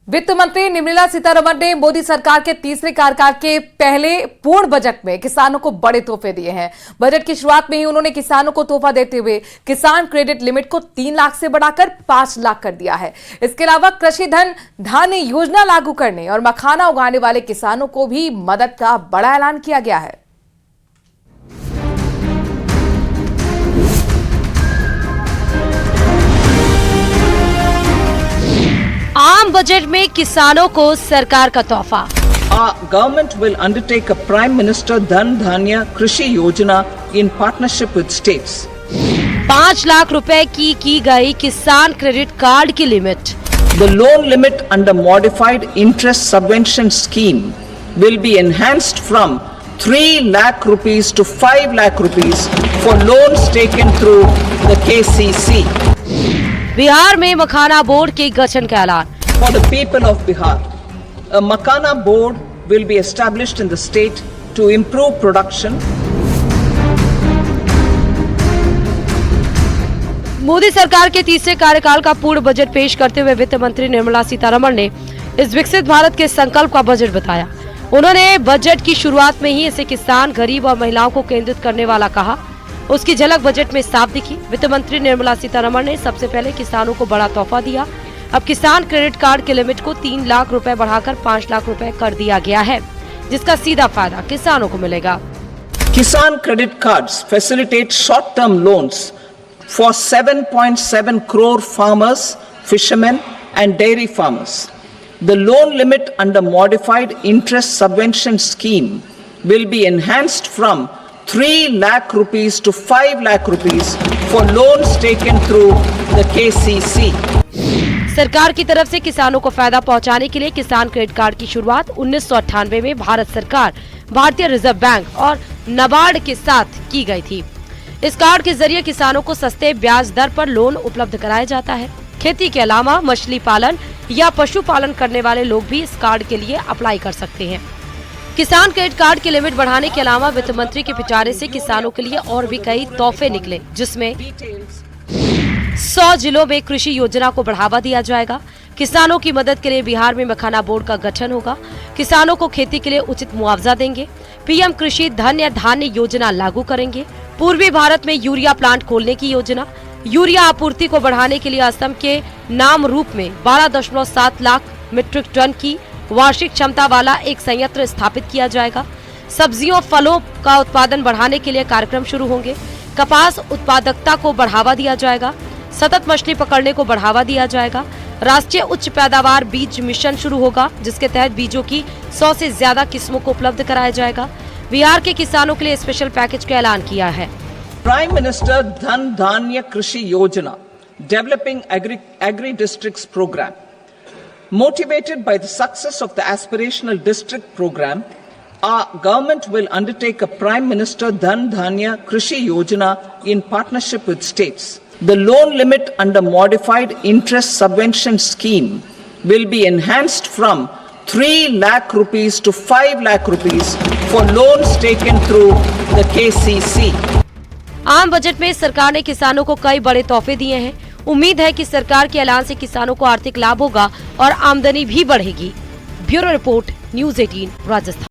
वित्त मंत्री निर्मला सीतारमण ने मोदी सरकार के तीसरे कार्यकाल के पहले पूर्ण बजट में किसानों को बड़े तोहफे दिए हैं। बजट की शुरुआत में ही उन्होंने किसानों को तोहफा देते हुए किसान क्रेडिट लिमिट को 3 लाख से बढ़ाकर 5 लाख कर दिया है। इसके अलावा कृषि धन धान्य योजना लागू करने और मखाना उगाने वाले किसानों को भी मदद का बड़ा ऐलान किया गया है। आम बजट में किसानों को सरकार का तोहफा। Our government will undertake a Prime Minister Dhan Dhanya Krishi Yojana in partnership with states. 5 lakh रुपए की गई किसान क्रेडिट कार्ड की limit. The loan limit under modified interest subvention scheme will be enhanced from 3 lakh rupees to 5 lakh rupees for loans taken through the KCC. Bihar में मखाना board के गठन का ऐलान। For the people of Bihar, a Makana board will be established in the state to improve production. Modi सरकार के तीसरे कार्यकाल का पूर्ण बजट पेश करते हुए वित्त मंत्री निर्मला सीतारमण ने इस विकसित भारत के संकल्प का बजट बताया। उन्होंने बजट की शुरुआत में ही इसे किसान, गरीब और महिलाओं को केंद्रित करने वाला कहा। उसकी झलक बजट में साफ दिखी। वित्त मंत्री निर्मला सीतारमण ने सबसे पहले किसानों को बड़ा तोहफा दिया। अब किसान क्रेडिट कार्ड की लिमिट को 3 लाख रुपए बढ़ाकर 5 लाख रुपए कर दिया गया है, जिसका सीधा फायदा किसानों को मिलेगा। Kisan credit cards facilitate short-term loans for 7.7 crore farmers, fishermen and dairy farmers. The loan limit under modified interest subvention scheme will be enhanced from 3 lakh rupees to 5 lakh rupees for loans taken through the KCC. सरकार की तरफ से किसानों को फायदा पहुंचाने के लिए किसान क्रेडिट कार्ड की शुरुआत 1998 में भारत सरकार, भारतीय रिजर्व बैंक और नाबार्ड के साथ की गई थी। इस कार्ड के जरिए किसानों को सस्ते ब्याज दर पर लोन उपलब्ध कराया जाता है। खेती के अलावा मछली पालन या पशुपालन करने वाले लोग भी इस कार्ड के लिए अप्लाई कर सकते हैं। किसान क्रेडिट कार्ड की लिमिट बढ़ाने के अलावा वित्त मंत्री के पिटारे से किसानों के लिए और भी कई तोहफे निकले, जिसमें 100 जिलों में कृषि योजना को बढ़ावा दिया जाएगा। किसानों की मदद के लिए बिहार में मखाना बोर्ड का गठन होगा। किसानों को खेती के लिए उचित मुआवजा देंगे। पीएम कृषि धन या धान्य योजना लागू करेंगे। पूर्वी भारत में यूरिया प्लांट खोलने की योजना। यूरिया आपूर्ति को बढ़ाने के लिए असम के नाम रूप में 12.7 लाख मीट्रिक टन की वार्षिक क्षमता वाला एक संयंत्र स्थापित किया जाएगा। सब्जियों फलों का उत्पादन बढ़ाने के लिए कार्यक्रम शुरू होंगे। कपास उत्पादकता को बढ़ावा दिया जाएगा। सतत मछली पकड़ने को बढ़ावा दिया जाएगा। राष्ट्रीय उच्च पैदावार बीज मिशन शुरू होगा, जिसके तहत बीजों की 100 से ज्यादा किस्मों को उपलब्ध कराया जाएगा। बिहार के किसानों के लिए स्पेशल पैकेज का ऐलान किया है। Prime Minister Dhan Dhanya Krishi Yojana, developing agri districts program. Motivated by the success of the aspirational district program, our government will undertake a Prime Minister Dhan Dhanya Krishi Yojana in partnership with states. The loan limit under modified interest subvention scheme will be enhanced from 3 lakh rupees to 5 lakh rupees for loans taken through the KCC. आम budget में सरकार ने किसानों को कई बड़े तोहफे दिए हैं। उम्मीद है कि सरकार के ऐलान से किसानों को आर्थिक लाभ होगा और आमदनी भी बढ़ेगी। Bureau report, news 18 Rajasthan.